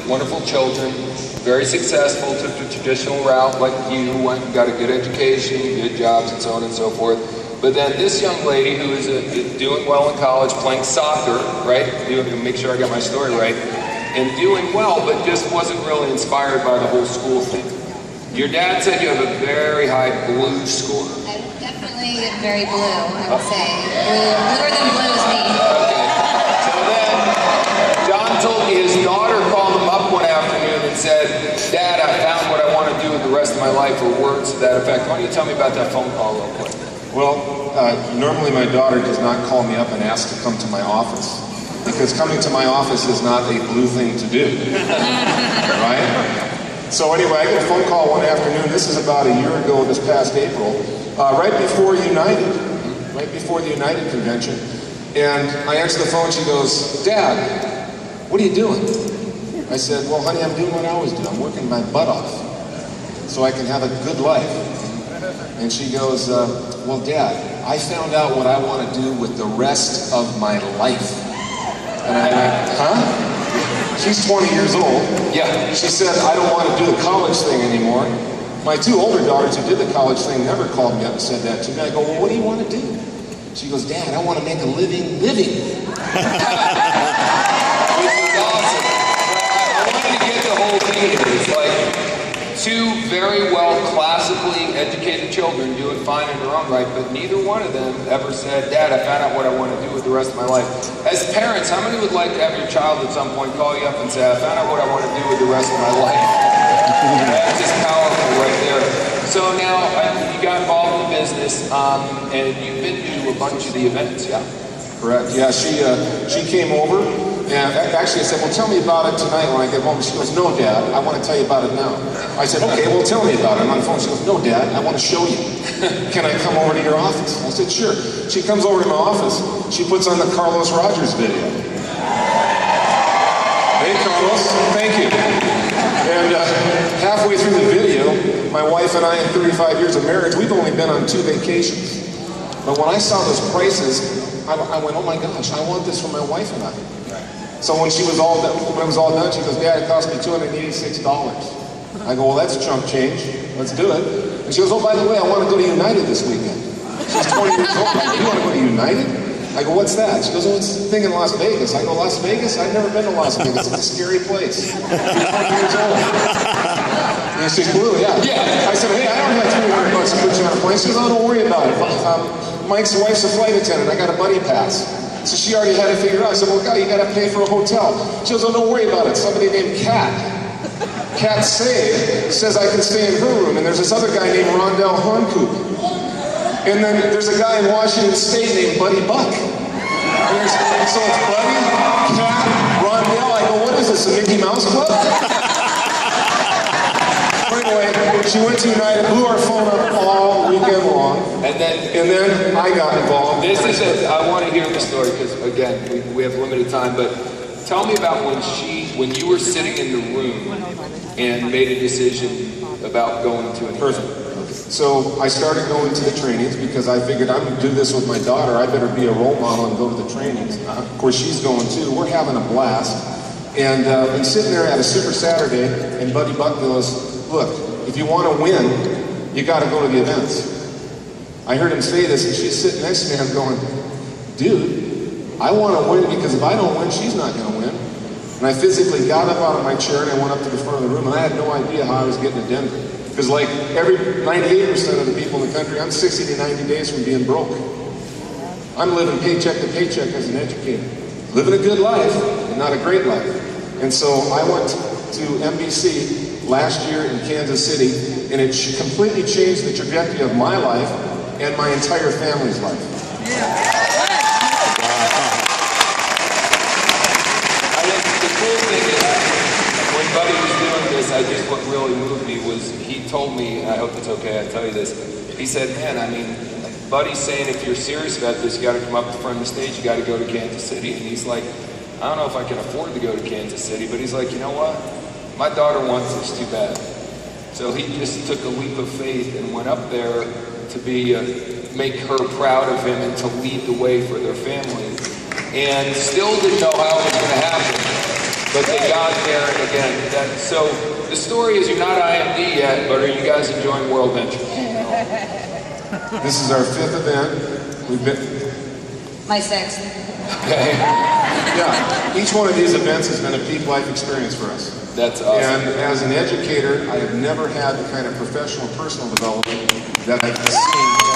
wonderful children, very successful, took the traditional route like you, went and got a good education, good jobs, and so on and so forth. But then this young lady who is doing well in college, playing soccer, right? Make sure I got my story right. And doing well, but just wasn't really inspired by the whole school thing. Your dad said you have a very high blue score. I'm definitely very blue, I would say. Bluer than blue is me. Okay. So then, John told me his daughter called him up one afternoon and said, Dad, I found what I want to do with the rest of my life, or words to that effect. Why don't you tell me about that phone call real quick? Well, normally my daughter does not call me up and ask to come to my office, because coming to my office is not a blue thing to do, right? So anyway, I get a phone call one afternoon. This is about a year ago, this past April, right before United, right before the United convention. And I answer the phone, she goes, Dad, what are you doing? I said, well, honey, I'm doing what I always do. I'm working my butt off so I can have a good life. And she goes, well, Dad, I found out what I want to do with the rest of my life. And I went, huh? She's 20 years old. Yeah. She said, I don't want to do the college thing anymore. My two older daughters who did the college thing never called me up and said that to me. I go, well, what do you want to do? She goes, Dad, I want to make a living. Which is awesome. I wanted to get the whole thing here. It's like two very well classically educated children doing fine in their own right, but neither one of them ever said, Dad, I found out what I want to do with the rest of my life. As parents, how many would like to have your child at some point call you up and say, I found out what I want to do with the rest of my life? That's just powerful right there. So now you got involved in the business, and you've been to a bunch of the events, yeah? Correct. Yeah, she came over, and actually I said, well, tell me about it tonight when I get home. She goes, no, Dad, I want to tell you about it now. I said, okay, well, tell me about it. I'm on the phone. She goes, no, Dad, I want to show you. Can I come over to your office? I said, sure. She comes over to my office. She puts on the Carlos Rogers video. Hey, Carlos, thank you. And halfway through the video, my wife and I, in 35 years of marriage, we've only been on 2 vacations. But when I saw those prices, I went, oh my gosh, I want this for my wife and I. So when it was all done, she goes, Dad, it cost me $286. I go, well, that's chump change. Let's do it. And she goes, oh, by the way, I want to go to United this weekend. She's 20 years old. I go, you want to go to United? I go, what's that? She goes, oh, it's a thing in Las Vegas. I go, Las Vegas? I've never been to Las Vegas. It's a scary place. She's 20 years old. And she's blue, yeah. I said, hey, I don't have $300 to put you on a plane. She goes, oh, don't worry about it. Mike's wife's a flight attendant. I got a buddy pass. So she already had it figured out. I said, well, God, you got to pay for a hotel. She goes, oh, don't worry about it. Somebody named Kat Save says I can stay in her room. And there's this other guy named Rondell Honkoop. And then there's a guy in Washington State named Buddy Buck. And so it's Buddy, Kat, Rondell. I go, what is this, a Mickey Mouse Club? Anyway, she went to United, blew our phone up all weekend long, and then I got involved. I want to hear the story because, again, we have limited time, but tell me about when you were sitting in the room and made a decision about going to an event. So I started going to the trainings because I figured I'm going to do this with my daughter. I better be a role model and go to the trainings. Of course, she's going too. We're having a blast. And I'm sitting there at a Super Saturday, and Buddy Buck goes, look, if you want to win, you got to go to the events. I heard him say this, and she's sitting next to me, and I'm going, dude, I want to win because if I don't win, she's not going to win. And I physically got up out of my chair, and I went up to the front of the room, and I had no idea how I was getting to Denver. Because like every 98% of the people in the country, I'm 60 to 90 days from being broke. I'm living paycheck to paycheck as an educator. Living a good life, and not a great life. And so I went to NBC last year in Kansas City, and it completely changed the trajectory of my life and my entire family's life. I think the cool thing is, when Buddy was doing this, what really moved me was he told me, and I hope it's okay I tell you this, he said, man, I mean, Buddy's saying if you're serious about this, you got to come up in front of the stage, you got to go to Kansas City. And he's like, I don't know if I can afford to go to Kansas City, but he's like, you know what? My daughter wants this too bad. So he just took a leap of faith and went up there to make her proud of him and to lead the way for their family. And still didn't know how it was going to happen. But they got there again. So the story is you're not IMD yet, but are you guys enjoying Worldventures? This is our 5th event. We've been... My 6th. Okay. Yeah, each one of these events has been a peak life experience for us. That's awesome. And as an educator, I have never had the kind of professional, personal development that I've seen